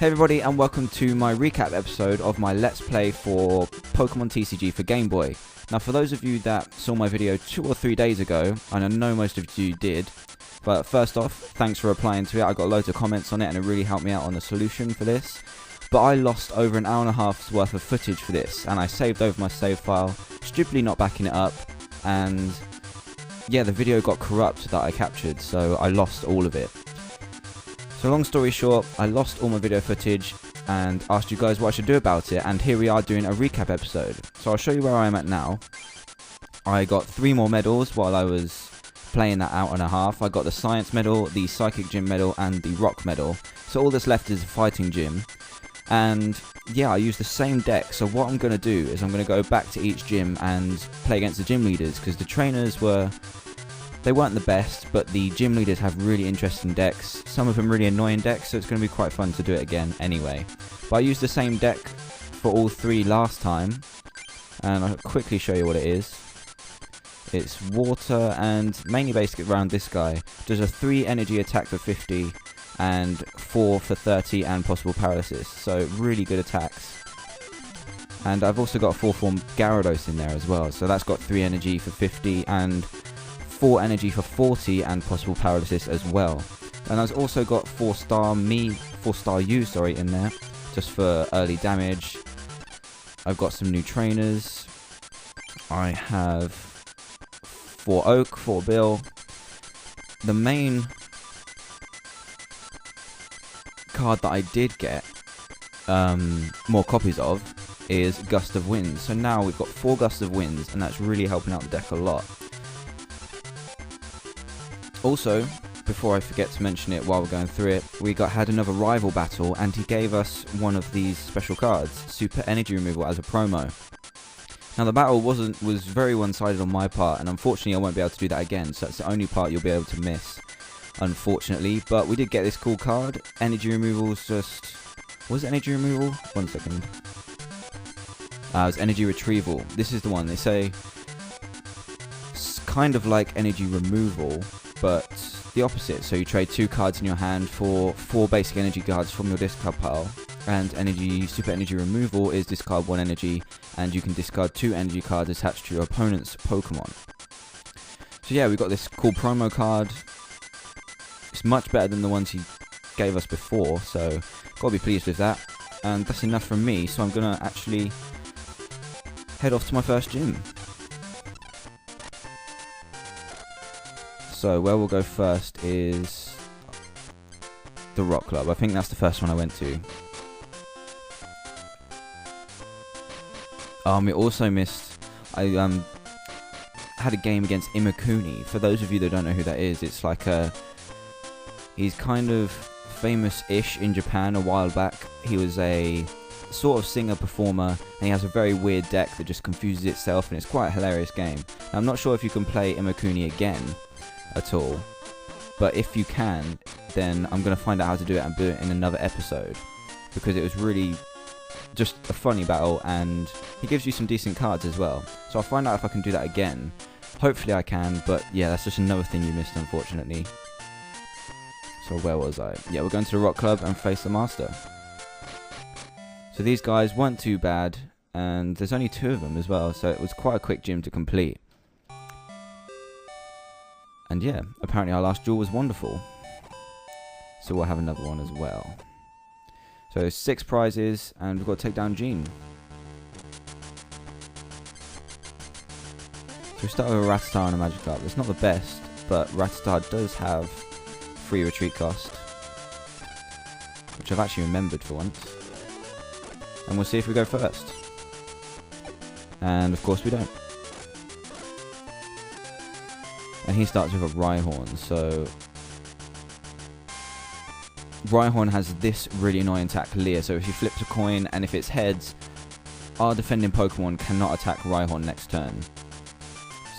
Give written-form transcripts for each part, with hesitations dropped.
Hey everybody, and welcome to my recap episode of my Let's Play for Pokemon TCG for Game Boy. Now for those of you that saw my video 2 or 3 days ago, and I know most of you did, but first off, thanks for replying to it. I got loads of comments on it and it really helped me out on the solution for this. But I lost over an hour and a half's worth of footage for this, and I saved over my save file, stupidly not backing it up, and yeah, the video got corrupt that I captured, so I lost all of it. So long story short, I lost all my video footage and asked you guys what I should do about it, and here we are doing a recap episode. So I'll show you where I am at now. I got 3 more medals while I was playing that hour and a half. I got the Science Medal, the Psychic Gym Medal, and the Rock Medal. So all that's left is a Fighting Gym. And yeah, I used the same deck, so what I'm going to do is I'm going to go back to each gym and play against the gym leaders, because the trainers they weren't the best, but the gym leaders have really interesting decks, some of them really annoying decks, so it's going to be quite fun to do it again anyway. But I used the same deck for all 3 last time, and I'll quickly show you what it is. It's water, and mainly based around this guy. Does a 3 energy attack for 50, and 4 for 30, and possible paralysis, so really good attacks. And I've also got a 4-form Gyarados in there as well, so that's got 3 energy for 50, and 4 energy for 40 and possible paralysis as well. And I've also got 4-star U in there, just for early damage. I've got some new trainers. I have 4 Oak, 4 Bill. The main card that I did get more copies of is Gust of Winds. So now we've got 4 Gust of Winds, and that's really helping out the deck a lot. Also, before I forget to mention it while we're going through it, we had another rival battle, and he gave us one of these special cards, Super Energy Removal, as a promo. Now the battle was very one-sided on my part, and unfortunately I won't be able to do that again, so that's the only part you'll be able to miss, unfortunately. But we did get this cool card. Energy Removal's just... was it Energy Removal? One second. It was Energy Retrieval. This is the one. They say it's kind of like Energy Removal, but the opposite. So you trade 2 cards in your hand for 4 basic energy cards from your discard pile, and Super Energy Removal is discard 1 energy, and you can discard 2 energy cards attached to your opponent's Pokemon. So yeah, we got this cool promo card. It's much better than the ones he gave us before, so gotta be pleased with that. And that's enough from me, so I'm gonna actually head off to my first gym. So where we'll go first is the Rock Club. I think that's the first one I went to. We also missed... I had a game against Imakuni. For those of you that don't know who that is, it's like he's kind of famous-ish in Japan a while back. He was a sort of singer-performer, and he has a very weird deck that just confuses itself, and it's quite a hilarious game. Now, I'm not sure if you can play Imakuni again at all, but if you can, then I'm going to find out how to do it and do it in another episode, because it was really just a funny battle, and he gives you some decent cards as well. So I'll find out if I can do that again. Hopefully I can, but yeah, that's just another thing you missed, unfortunately. So where was I? Yeah, we're going to the Rock Club and face the Master. So these guys weren't too bad, and there's only 2 of them as well, so it was quite a quick gym to complete. And yeah, apparently our last duel was wonderful. So we'll have another one as well. So 6 prizes, and we've got to take down Gene. So we start with a Rattata and a Magikarp. It's not the best, but Rattata does have free retreat cost, which I've actually remembered for once. And we'll see if we go first. And of course we don't. And he starts with a Rhyhorn, so Rhyhorn has this really annoying attack, Leer, so if he flips a coin and if it's heads, our defending Pokemon cannot attack Rhyhorn next turn.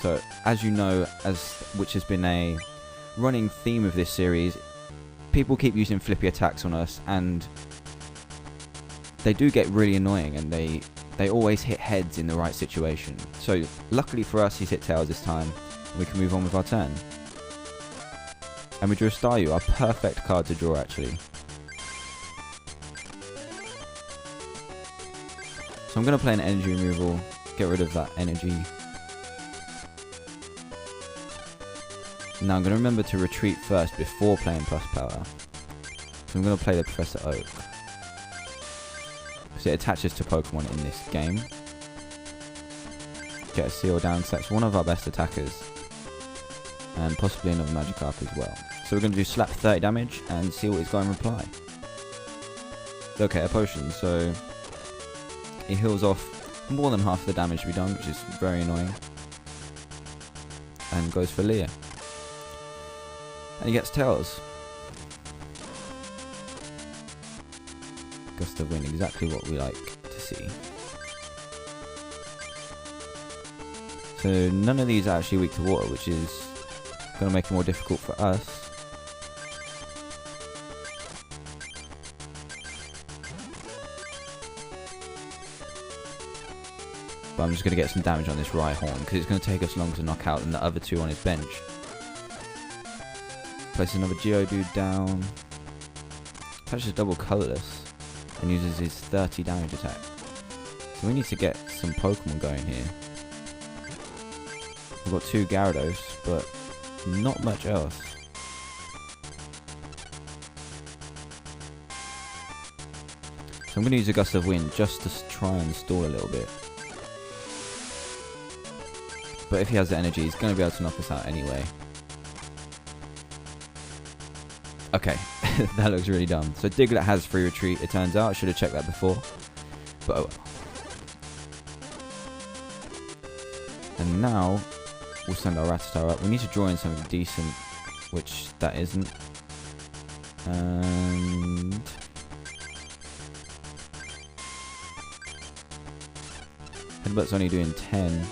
So as you know, which has been a running theme of this series, people keep using flippy attacks on us, and they do get really annoying, and they always hit heads in the right situation. So luckily for us, he's hit tails this time. We can move on with our turn. And we drew a Staryu, our perfect card to draw actually. So I'm going to play an energy removal, get rid of that energy. Now I'm going to remember to retreat first before playing plus power. So I'm going to play the Professor Oak. So it attaches to Pokemon in this game. Get a seal down, so that's one of our best attackers. And possibly another Magikarp as well. So we're going to do slap 30 damage and see what he's got in reply. Okay, a potion, so he heals off more than half of the damage to be done, which is very annoying. And goes for Leer. And he gets Tails. Gust of Wind, exactly what we like to see. So none of these are actually weak to water, which is going to make it more difficult for us. But I'm just going to get some damage on this Rhyhorn, because it's going to take us longer to knock out than the other two on his bench. Place another Geodude down. Touches double colourless, and uses his 30 damage attack. So we need to get some Pokemon going here. We've got 2 Gyarados, but not much else. So I'm going to use a Gust of Wind just to try and stall a little bit. But if he has the energy, he's going to be able to knock us out anyway. Okay, that looks really dumb. So Diglett has free retreat, it turns out. I should have checked that before. But oh well. And now, we'll send our Rattata up. We need to draw in something decent, which that isn't. And Headbutt's only doing 10.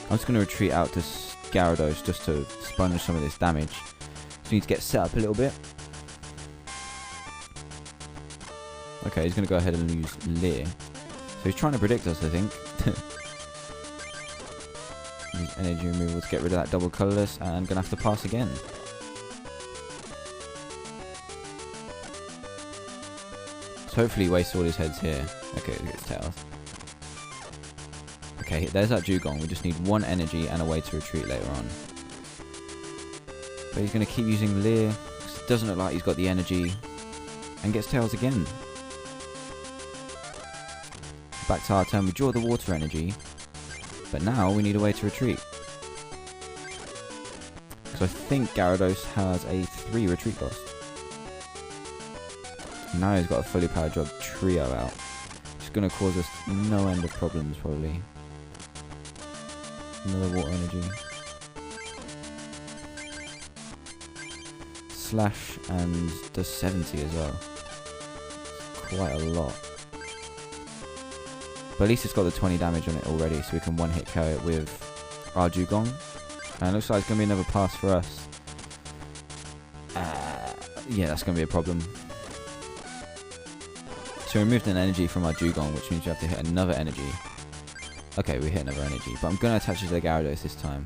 I'm just going to retreat out to Gyarados just to sponge some of this damage. So we need to get set up a little bit. Okay, he's going to go ahead and use Leer. So he's trying to predict us, I think. Use energy removal to get rid of that double colourless, and I'm going to have to pass again. So hopefully he wastes all his heads here. Okay, he gets Tails. Okay, there's that Dugong. We just need 1 energy and a way to retreat later on. But he's going to keep using Leer, because it doesn't look like he's got the energy. And gets Tails again. Back to our turn, we draw the water energy. But now we need a way to retreat. Because I think Gyarados has a 3 retreat cost. Now he's got a fully powered drug trio out. It's going to cause us no end of problems probably. Another water energy. Slash and does 70 as well. Quite a lot. But at least it's got the 20 damage on it already, so we can one-hit KO it with our Dugong. And it looks like it's going to be another pass for us. Yeah, that's going to be a problem. So we removed an energy from our Dugong, which means we have to hit another energy. Okay, we hit another energy, but I'm going to attach it to the Gyarados this time,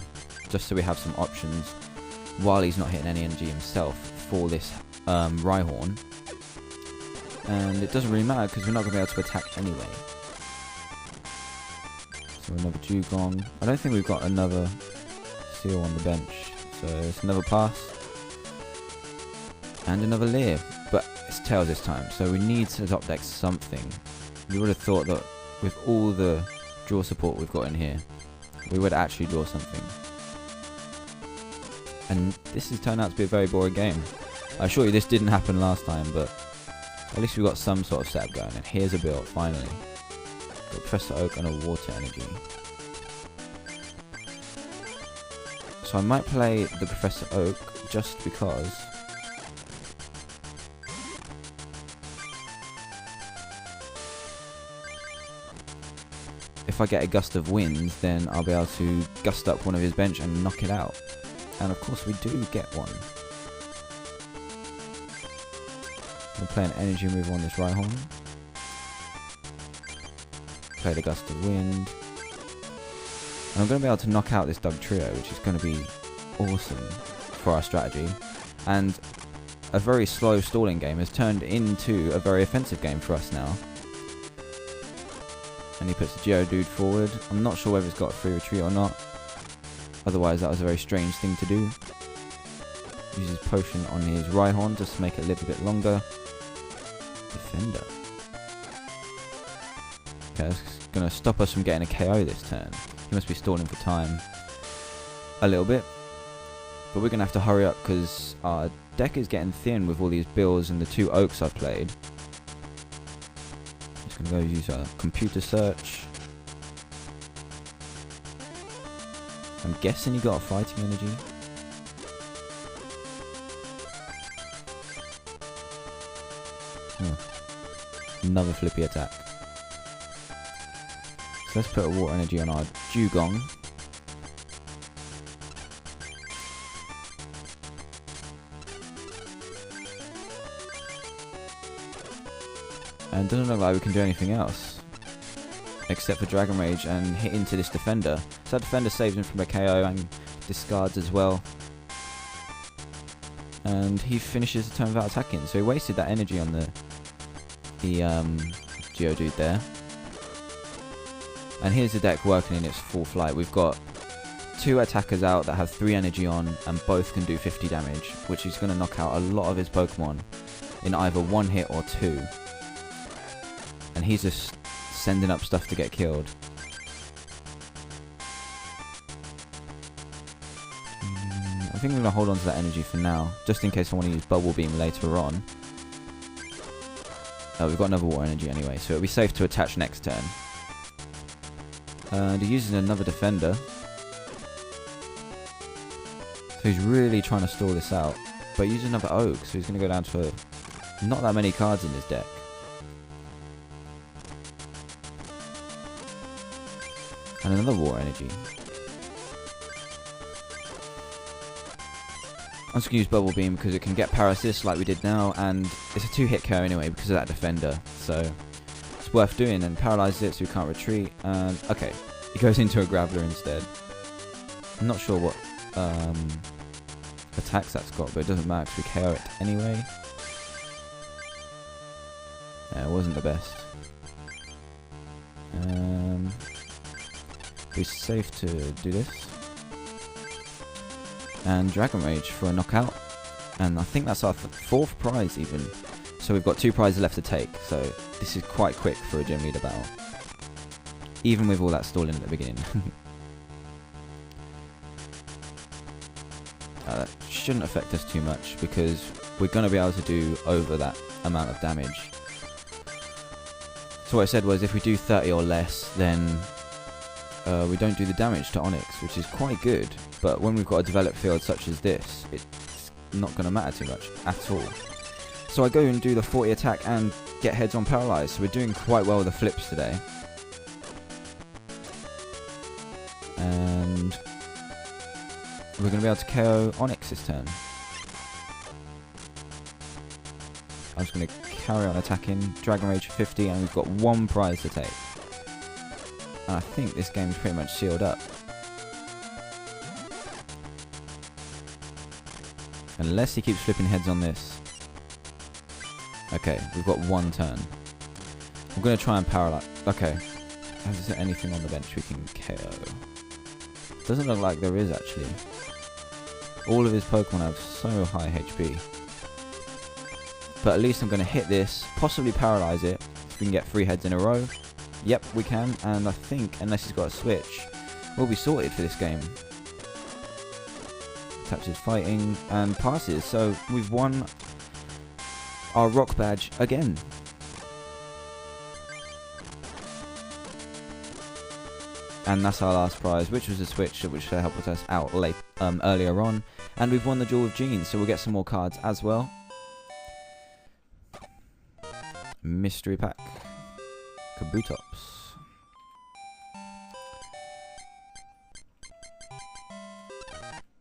just so we have some options while he's not hitting any energy himself for this Rhyhorn. And it doesn't really matter because we're not going to be able to attack anyway. So another Dugong. I don't think we've got another Seal on the bench, so it's another pass. And another Leer, but it's Tails this time, so we need to top deck something. You would have thought that with all the draw support we've got in here, we would actually draw something. And this has turned out to be a very boring game. I assure you this didn't happen last time, but at least we got some sort of setup going. And here's a build, finally. Got Professor Oak and a water energy. So I might play the Professor Oak just because. If I get a gust of wind, then I'll be able to gust up one of his bench and knock it out. And of course we do get one. I'll play an energy move on this Rhyhorn. Play the gust of wind. And I'm going to be able to knock out this Dug Trio, which is going to be awesome for our strategy. And a very slow stalling game has turned into a very offensive game for us now. And he puts the Geodude forward. I'm not sure whether it's got a free retreat or not. Otherwise, that was a very strange thing to do. Uses potion on his Rhyhorn just to make it live a bit longer. Defender. Okay, that's going to stop us from getting a KO this turn. He must be stalling for time a little bit. But we're going to have to hurry up because our deck is getting thin with all these bills and the 2 oaks I've played. Just going to go use a computer search. I'm guessing he got a fighting energy. Another flippy attack. So let's put a water energy on our Dugong. And it doesn't look like we can do anything else except for Dragon Rage and hit into this defender. So that defender saves him from a KO and discards as well. And he finishes the turn without attacking. So he wasted that energy on the Geodude there. And here's the deck working in its full flight. We've got 2 attackers out that have 3 energy on and both can do 50 damage, which is going to knock out a lot of his Pokemon in either 1 hit or 2. And he's just sending up stuff to get killed. I think I'm going to hold on to that energy for now, just in case I want to use Bubble Beam later on. We've got another water energy anyway, so it'll be safe to attach next turn. And he uses another defender. So he's really trying to stall this out. But he uses another Oak, so he's going to go down to not that many cards in his deck. And another water energy. I'm just going to use Bubble Beam because it can get Paralysis like we did now, and it's a 2-hit KO anyway because of that defender, so it's worth doing. And paralyzes it so we can't retreat. And okay, he goes into a Graveler instead. I'm not sure what attacks that's got, but it doesn't matter because we KO it anyway. Yeah, it wasn't the best. It's safe to do this. And Dragon Rage for a knockout. And I think that's our 4th prize even. So we've got 2 prizes left to take. So this is quite quick for a gym leader battle. Even with all that stalling at the beginning. That shouldn't affect us too much because we're going to be able to do over that amount of damage. So what I said was if we do 30 or less, then we don't do the damage to Onyx, which is quite good. But when we've got a developed field such as this, it's not going to matter too much at all. So I go and do the 40 attack and get heads on Paralyze. So we're doing quite well with the flips today. And we're going to be able to KO Onyx this turn. I'm just going to carry on attacking. Dragon Rage 50, and we've got 1 prize to take. And I think this game's pretty much sealed up. Unless he keeps flipping heads on this. Okay, we've got 1 turn. We're going to try and paralyze. Okay. Is there anything on the bench we can KO? Doesn't look like there is actually. All of his Pokemon have so high HP. But at least I'm going to hit this, possibly paralyze it. If we can get 3 heads in a row. Yep, we can. And I think, unless he's got a switch, we'll be sorted for this game. Attaches fighting and passes. So we've won our rock badge again. And that's our last prize, which was a switch, which helped us out earlier on. And we've won the Duel of Genes, so we'll get some more cards as well. Mystery pack. Kabutops.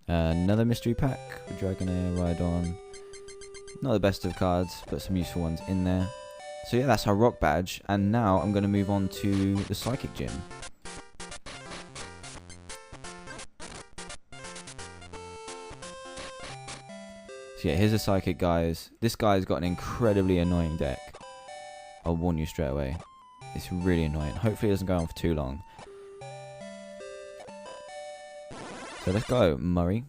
Another mystery pack. Dragonair, Rhydon. Not the best of cards, but some useful ones in there. So yeah, that's our rock badge. And now I'm going to move on to the Psychic Gym. So yeah, here's a Psychic, guys. This guy's got an incredibly annoying deck. I'll warn you straight away. It's really annoying. Hopefully it doesn't go on for too long. So let's go, Murray.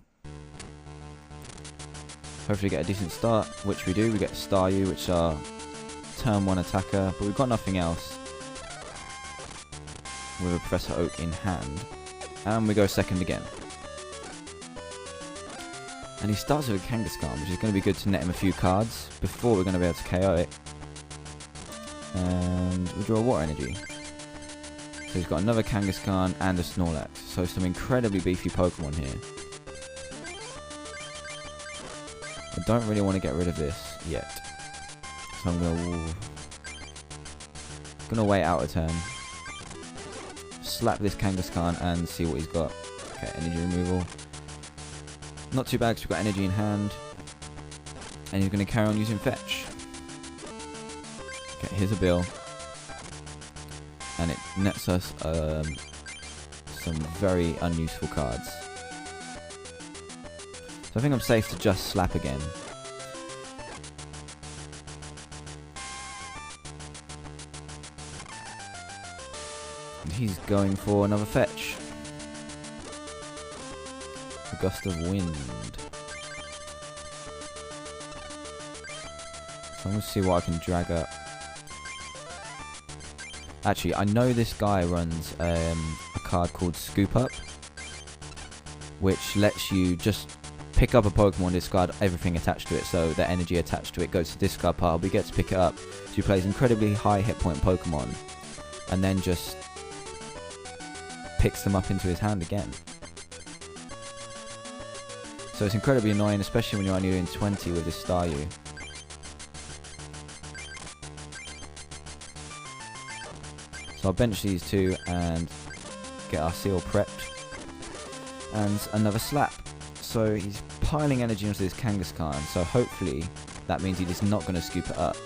Hopefully get a decent start, which we do. We get Staryu, which are turn 1 attacker, but we've got nothing else with a Professor Oak in hand. And we go second again. And he starts with a Kangaskhan, which is going to be good to net him a few cards before we're going to be able to KO it. And we draw a Water Energy. So he's got another Kangaskhan and a Snorlax. So some incredibly beefy Pokemon here. I don't really want to get rid of this yet. So I'm gonna wait out a turn. Slap this Kangaskhan and see what he's got. Okay, energy removal. Not too bad because we've got energy in hand. And he's going to carry on using Fetch. Okay, here's a bill. And it nets us some very unuseful cards. So I think I'm safe to just slap again. And he's going for another Fetch. A Gust of Wind. So I'm going to see what I can drag up. Actually, I know this guy runs a card called Scoop Up, which lets you just pick up a Pokemon, discard everything attached to it, so the energy attached to it goes to the discard pile, but he gets to pick it up. So he plays incredibly high hit point Pokemon, and then just picks them up into his hand again. So it's incredibly annoying, especially when you're only doing 20 with this Staryu. So I'll bench these two and get our seal prepped. And another slap. So he's piling energy onto this Kangaskhan, so hopefully that means he's not going to scoop it up.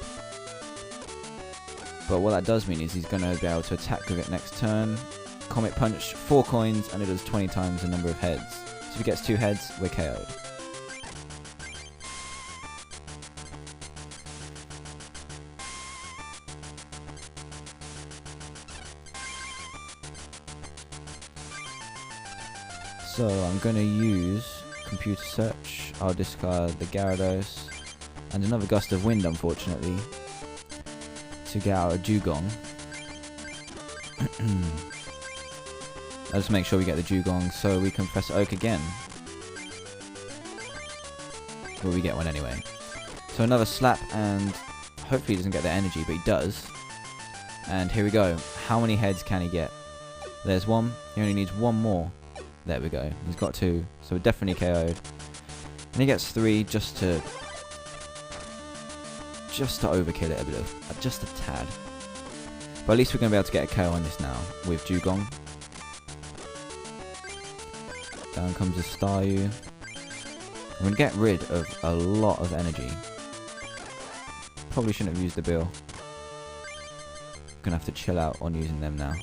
But what that does mean is he's going to be able to attack with it next turn. Comet Punch, 4 coins, and it does 20 times the number of heads. So if he gets 2 heads, we're KO'd. So I'm going to use Computer Search. I'll discard the Gyarados and another Gust of Wind, unfortunately, to get out a Dugong. I'll just make sure we get the Dugong so we can press Oak again. Well, we get one anyway. So another slap, and hopefully he doesn't get the energy, but he does. And here we go. How many heads can he get? There's one. He only needs one more. There we go. He's got 2, so we're definitely KO'd. And he gets 3 just to overkill it a bit of, just a tad. But at least we're going to be able to get a KO on this now with Dugong. Down comes the Staryu. I'm going to get rid of a lot of energy. Probably shouldn't have used the bill. Going to have to chill out on using them now.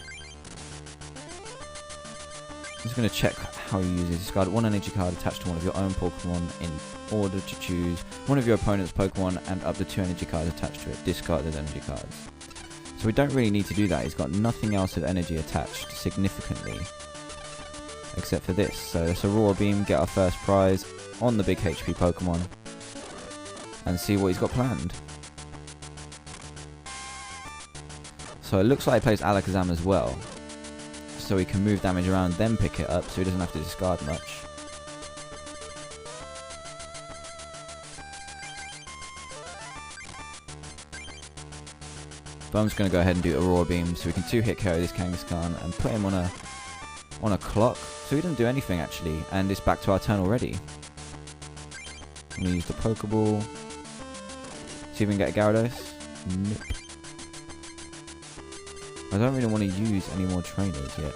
I'm just going to check how you use it. Discard 1 energy card attached to one of your own Pokemon in order to choose one of your opponent's Pokemon and up to 2 energy cards attached to it. Discard those energy cards. So we don't really need to do that. He's got nothing else of energy attached significantly except for this. So let's Aurora Beam, get our first prize on the big HP Pokemon and see what he's got planned. So it looks like he plays Alakazam as well. So he can move damage around, then pick it up, so he doesn't have to discard much. But I'm just going to go ahead and do Aurora Beam, so we can 2-hit KO this Kangaskhan and put him on a clock. So he doesn't do anything actually, and it's back to our turn already. I'm going to use the Pokeball. See if we can get a Gyarados. Nope. I don't really want to use any more trainers yet,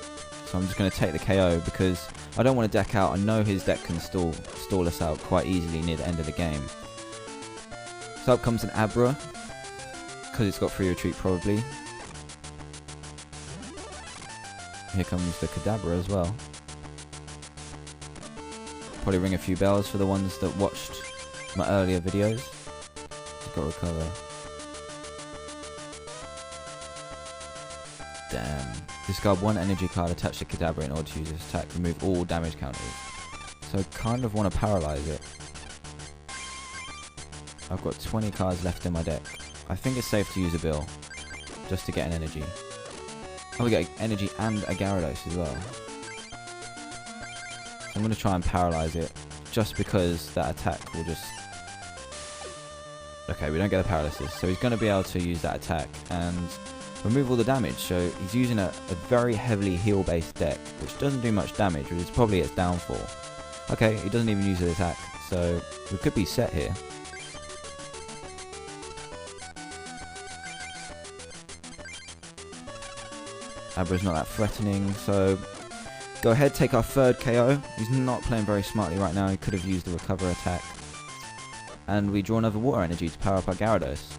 so I'm just going to take the KO because I don't want to deck out. I know his deck can stall us out quite easily near the end of the game. So up comes an Abra, because it's got free retreat probably. Here comes the Kadabra as well. Probably ring a few bells for the ones that watched my earlier videos. Just gotta recover. Damn. Discard one energy card attached to Kadabra in order to use this attack. Remove all damage counters. So I kind of want to paralyze it. I've got 20 cards left in my deck. I think it's safe to use a bill. Just to get an energy. Oh, we get energy and a Gyarados as well. So I'm going to try and paralyze it. Just because that attack will just... Okay, we don't get a paralysis. So he's going to be able to use that attack and remove all the damage. So he's using a very heavily heal-based deck, which doesn't do much damage, which is probably its downfall. Okay, he doesn't even use the attack. So we could be set here. Abra's not that threatening, so go ahead, take our third KO. He's not playing very smartly right now. He could have used the recover attack. And we draw another water energy to power up our Gyarados.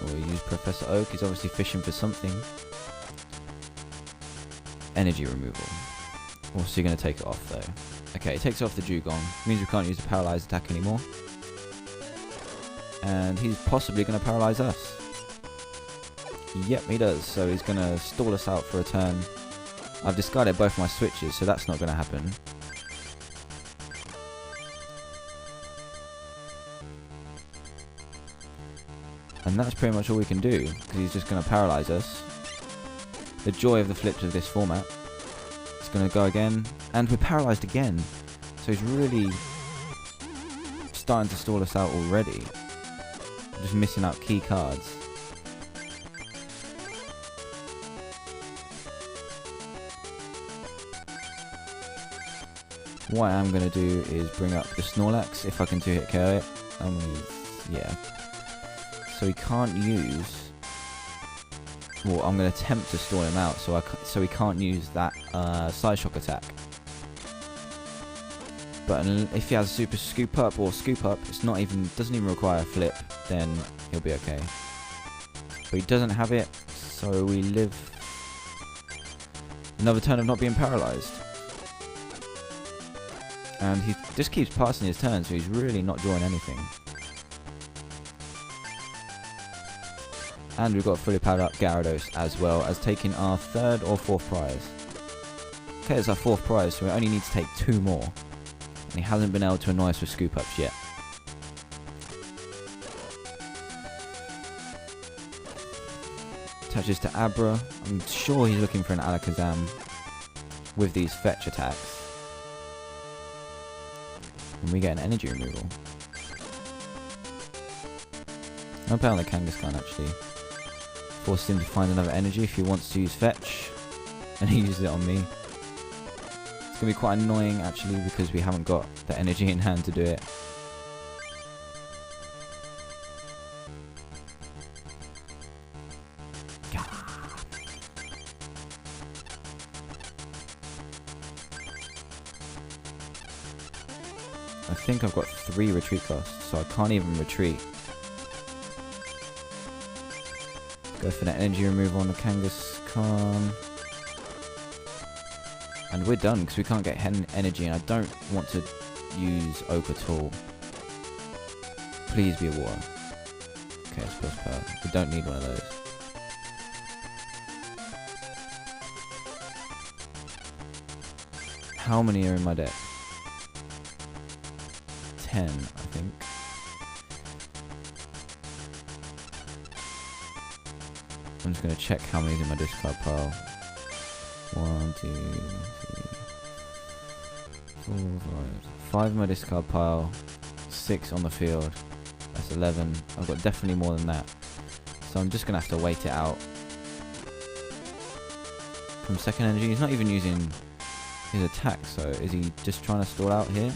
We'll use Professor Oak. He's obviously fishing for something. Energy removal. What's he going to take it off though? Okay, he takes off the Dugong. Means we can't use the paralyzed attack anymore. And he's possibly going to paralyze us. Yep, he does. So he's going to stall us out for a turn. I've discarded both my switches, so that's not going to happen. And that's pretty much all we can do, because he's just going to paralyze us. The joy of the flips of this format. It's going to go again, and we're paralyzed again. So he's really starting to stall us out already. Just missing out key cards. What I am going to do is bring up the Snorlax, if I can 2-hit KO it. Yeah. So he can't use... Well, I'm going to attempt to stall him out, so he can't use that Side Shock attack. But if he has a Super Scoop Up or Scoop Up, doesn't even require a flip, then he'll be okay. But he doesn't have it, so we live another turn of not being paralyzed. And he just keeps passing his turn, so he's really not drawing anything. And we've got a fully powered up Gyarados, as well as taking our third or fourth prize. Okay, it's our fourth prize, so we only need to take 2 more. And he hasn't been able to annoy us with Scoop Ups yet. Attaches to Abra. I'm sure he's looking for an Alakazam with these fetch attacks. And we get an energy removal. I'll play on the Kangaskhan actually. Force him to find another energy if he wants to use fetch. And he uses it on me. It's going to be quite annoying actually because we haven't got the energy in hand to do it. I think I've got 3 retreat costs, so I can't even retreat. Go for the energy removal on the Kangaskhan. And we're done, because we can't get energy, and I don't want to use Oak at all. Please be a water. Okay, I suppose power. We don't need one of those. How many are in my deck? 10, I think. I'm just going to check how many's in my discard pile. 1, 2, 3, 4, 5 in my discard pile, 6 on the field. That's 11. I've got definitely more than that. So I'm just going to have to wait it out. From second energy, he's not even using his attack, so is he just trying to stall out here?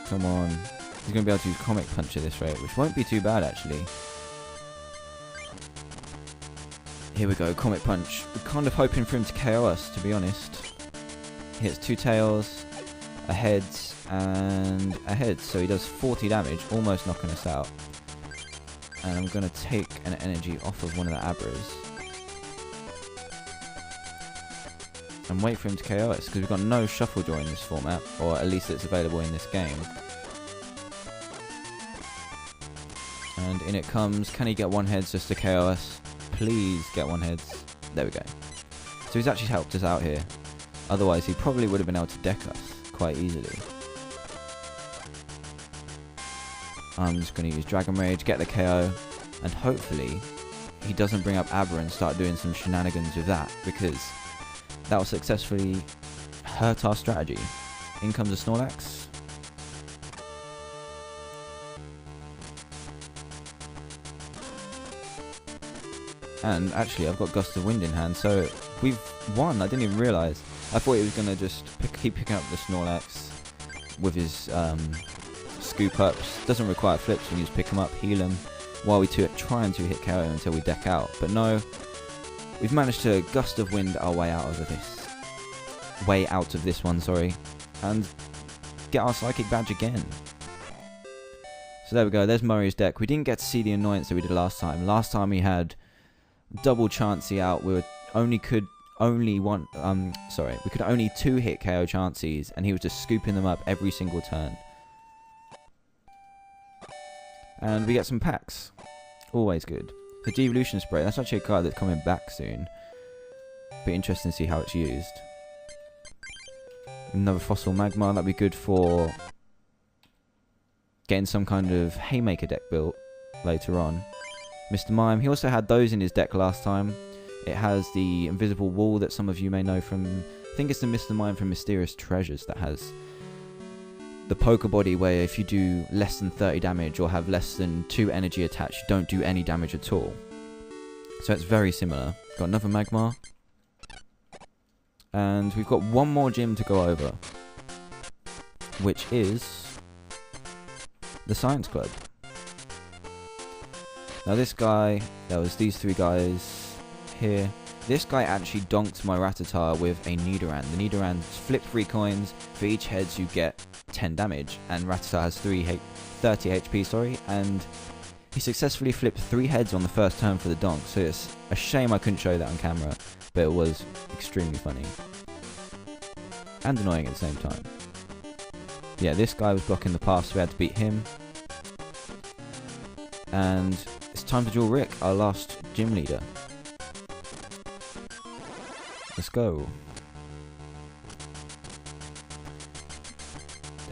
Come on. He's going to be able to use Comic Punch at this rate, which won't be too bad actually. Here we go, Comic Punch. We're kind of hoping for him to KO us, to be honest. He hits 2 tails, a heads, and a head, so he does 40 damage, almost knocking us out. And I'm going to take an energy off of one of the Abras and wait for him to KO us, because we've got no shuffle draw in this format, or at least it's available in this game. And in it comes. Can he get one heads just to KO us? Please get one heads. There we go. So he's actually helped us out here. Otherwise he probably would have been able to deck us quite easily. I'm just going to use Dragon Rage, get the KO, and hopefully he doesn't bring up Abra and start doing some shenanigans with that, because that will successfully hurt our strategy. In comes a Snorlax. And actually I've got Gust of Wind in hand, so we've won. I didn't even realise. I thought he was going to just keep picking up the Snorlax with his scoop ups. Doesn't require flips, we just pick him up, heal him, while we trying to hit KO until we deck out. But no, we've managed to Gust of Wind our way out of this one, sorry, and get our Psychic Badge again. So there we go, there's Murray's deck. We didn't get to see the annoyance that we did last time. Last time we had double Chansey out. We could only 2 hit KO Chanseys, and he was just scooping them up every single turn. And we get some packs. Always good. The Devolution Spray, that's actually a card that's coming back soon. Be interesting to see how it's used. Another Fossil Magmar, that'd be good for getting some kind of Haymaker deck built later on. Mr. Mime, he also had those in his deck last time. It has the invisible wall that some of you may know from, I think it's the Mr. Mime from Mysterious Treasures, that has the poker body where if you do less than 30 damage or have less than 2 energy attached, you don't do any damage at all. So it's very similar. Got another Magmar. And we've got one more gym to go over, which is the Science Club. Now this guy, there was these 3 guys here. This guy actually donked my Rattata with a Nidoran. The Nidoran flip 3 coins. For each heads you get 10 damage, and Rattata has 30 HP, and he successfully flipped 3 heads on the first turn for the donk. So it's a shame I couldn't show that on camera, but it was extremely funny. And annoying at the same time. Yeah, this guy was blocking the path, so we had to beat him. And it's time to duel Rick, our last gym leader. Let's go.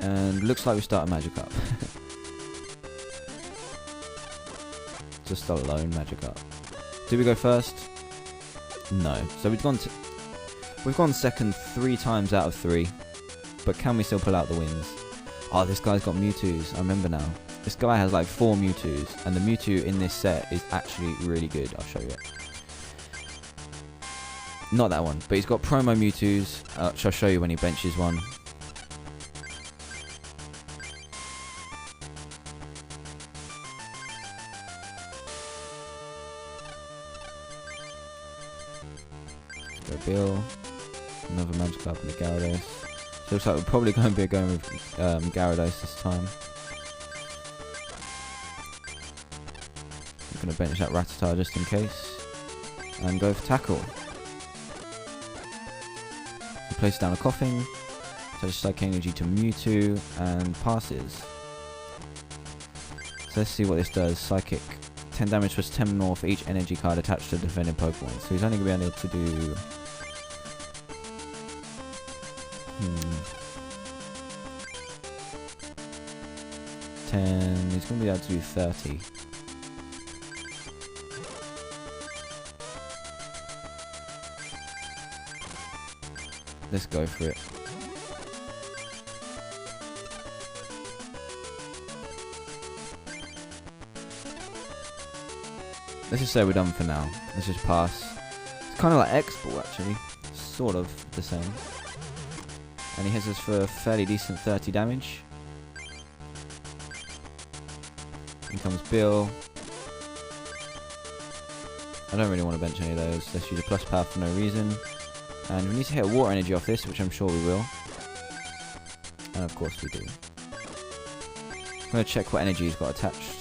And looks like we start a Magikarp. Just a lone Magikarp. Did we go first? No. So we've gone second 3 times out of 3. But can we still pull out the wins? Oh, this guy's got Mewtwo's. I remember now. This guy has like 4 Mewtwo's, and the Mewtwo in this set is actually really good. I'll show you it. Not that one, but he's got promo Mewtwo's, which I'll show you when he benches one. Go Bill. Another Magikarp and a Gyarados. So looks like we're probably going to be going with Gyarados this time. I'm going to bench that Rattata just in case. And go for Tackle. He places down a Coughing. So Psychic Energy to Mewtwo and passes. So let's see what this does. Psychic. 10 damage plus 10 more for each energy card attached to the defending Pokemon. So he's only going to be able to do... 10... He's going to be able to do 30. Let's go for it. Let's just say we're done for now. Let's just pass. It's kind of like X-Ball actually. Sort of the same. And he hits us for a fairly decent 30 damage. In comes Bill. I don't really want to bench any of those. Let's use a plus power for no reason. And we need to hit a water energy off this, which I'm sure we will. And of course we do. I'm going to check what energy he's got attached.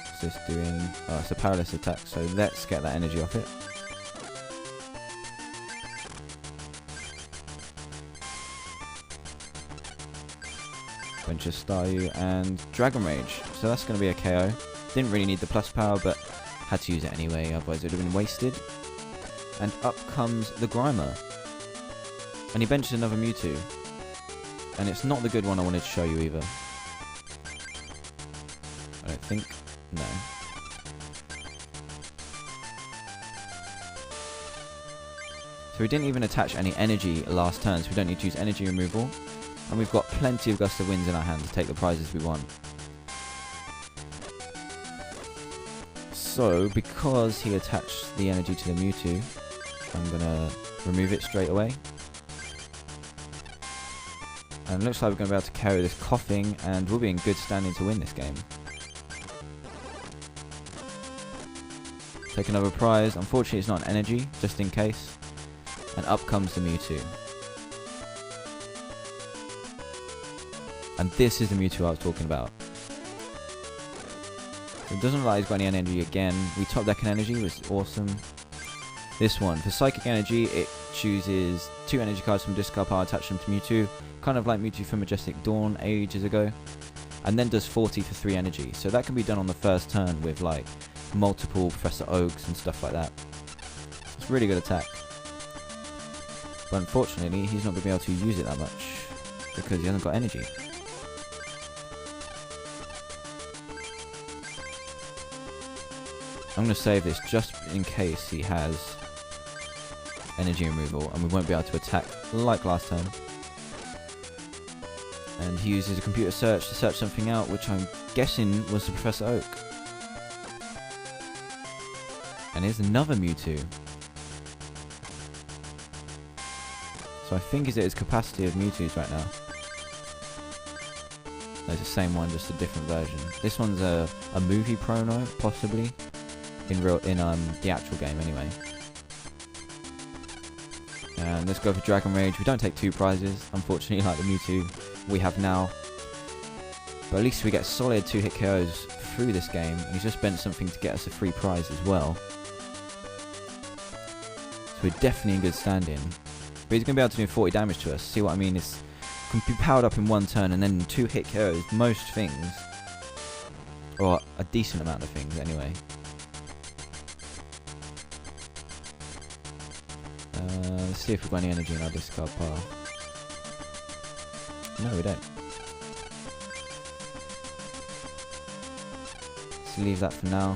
What's this doing? Oh, it's a powerless attack, so let's get that energy off it. Venture Staryu and Dragon Rage. So that's going to be a KO. Didn't really need the plus power, but had to use it anyway, otherwise it would have been wasted. And up comes the Grimer. And he benches another Mewtwo. And it's not the good one I wanted to show you either. I don't think. No. So we didn't even attach any energy last turn, so we don't need to use energy removal. And we've got plenty of Gust of Winds in our hand to take the prizes we want. So, because he attached the energy to the Mewtwo, I'm going to remove it straight away. And it looks like we're going to be able to carry this Coughing, and we'll be in good standing to win this game. Take another prize. Unfortunately, it's not an energy, just in case. And up comes the Mewtwo. And this is the Mewtwo I was talking about. So it doesn't look like he's got any energy again. We top deck an energy, which is awesome. This one, for Psychic Energy, it chooses 2 energy cards from discard pile, attach them to Mewtwo. Kind of like Mewtwo from Majestic Dawn ages ago. And then does 40 for 3 energy. So that can be done on the first turn with like multiple Professor Oaks and stuff like that. It's a really good attack. But unfortunately, he's not going to be able to use it that much because he hasn't got energy. I'm going to save this just in case he has energy removal and we won't be able to attack like last time. And he uses a computer search to search something out, which I'm guessing was the Professor Oak. And here's another Mewtwo. So I think he's at his capacity of Mewtwo's right now. No, it's the same one, just a different version. This one's a movie promo, possibly. In the actual game anyway. And let's go for Dragon Rage. We don't take 2 prizes, unfortunately, like the Mewtwo we have now. But at least we get solid 2-hit KOs through this game. And he's just spent something to get us a free prize as well. So we're definitely in good standing. But he's going to be able to do 40 damage to us. See what I mean? It's can be powered up in 1 turn and then 2-hit KOs most things. Or a decent amount of things anyway. Let's see if we've got any energy in our discard pile. No, we don't. Let's leave that for now.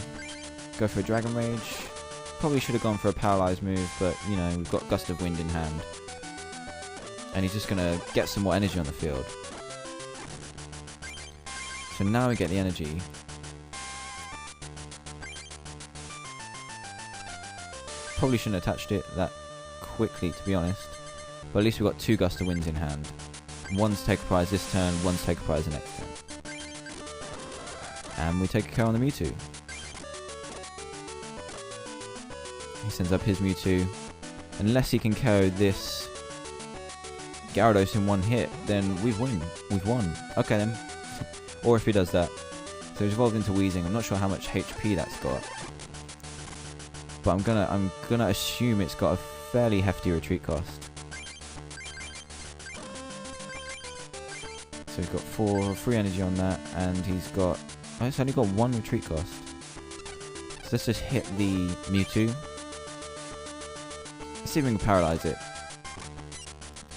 Go for a Dragon Rage. Probably should have gone for a Paralyzed move, but, you know, we've got Gust of Wind in hand. And he's just going to get some more energy on the field. So now we get the energy. Probably shouldn't have attached it that quickly, to be honest, but at least we've got 2 Gust of Winds in hand. One's take a prize this turn, one's take a prize the next turn. And we take a KO on the Mewtwo. He sends up his Mewtwo. Unless he can KO this Gyarados in 1 hit, then we've won. Okay then. Or if he does that. So he's evolved into Weezing. I'm not sure how much HP that's got. But I'm gonna assume it's got a fairly hefty retreat cost. So he's got 3 energy on that, and he's got... Oh, it's only got 1 retreat cost. So let's just hit the Mewtwo. Let's see if we can paralyze it.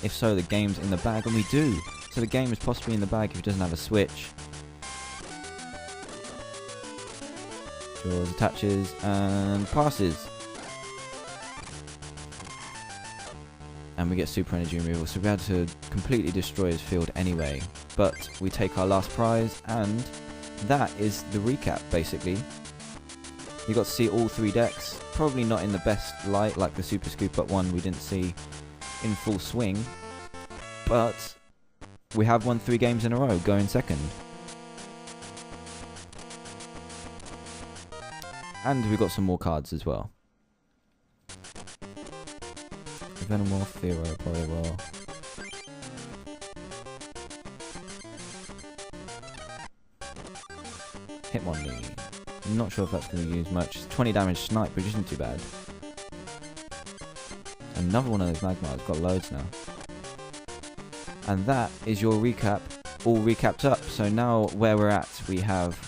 If so, the game's in the bag, and we do! So the game is possibly in the bag if it doesn't have a switch. Draws, attaches, and passes. And we get super energy removal, so we'll be able to completely destroy his field anyway. But we take our last prize, and that is the recap, basically. You got to see all 3 decks, probably not in the best light, like the Super Scoop Up one we didn't see in full swing. But we have won 3 games in a row, going second. And we've got some more cards as well. Venomoth, Theoro, probably well. Hitmonlee. I'm not sure if that's going to use much. It's 20 damage snipe, which isn't too bad. Another one of those Magmars. Got loads now. And that is your recap, all recapped up. So now where we're at, we have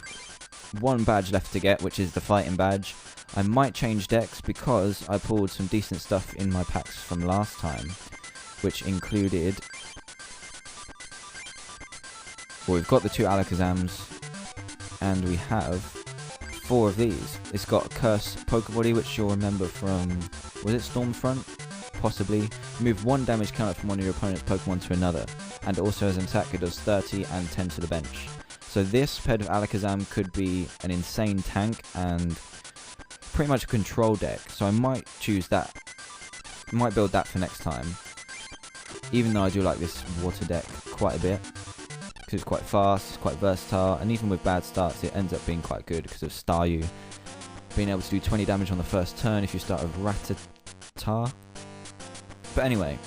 one badge left to get, which is the fighting badge. I might change decks because I pulled some decent stuff in my packs from last time, which included... Well, we've got the 2 Alakazams, and we have 4 of these. It's got a Curse Pokebody, which you'll remember from... Was it Stormfront? Possibly. Move 1 damage counter from one of your opponent's Pokemon to another, and also as an attack it does 30 and 10 to the bench. So this paired with Alakazam could be an insane tank and pretty much a control deck, so I might choose that. I might build that for next time, even though I do like this water deck quite a bit, because it's quite fast, it's quite versatile, and even with bad starts it ends up being quite good because of Staryu being able to do 20 damage on the first turn if you start with Rattata. But anyway,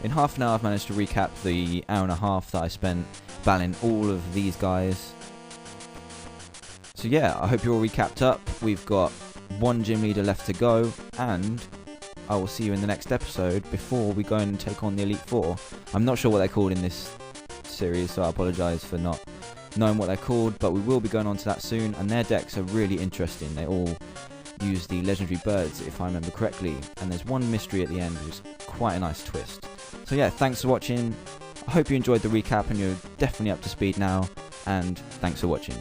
in half an hour I've managed to recap the hour and a half that I spent battling all of these guys. So yeah, I hope you're all recapped up. We've got 1 gym leader left to go, and I will see you in the next episode before we go and take on the Elite Four. I'm not sure what they're called in this series, so I apologise for not knowing what they're called, but we will be going on to that soon, and their decks are really interesting. They all use the legendary birds, if I remember correctly, and there's one mystery at the end, which is quite a nice twist. So yeah, thanks for watching. I hope you enjoyed the recap and you're definitely up to speed now, and thanks for watching.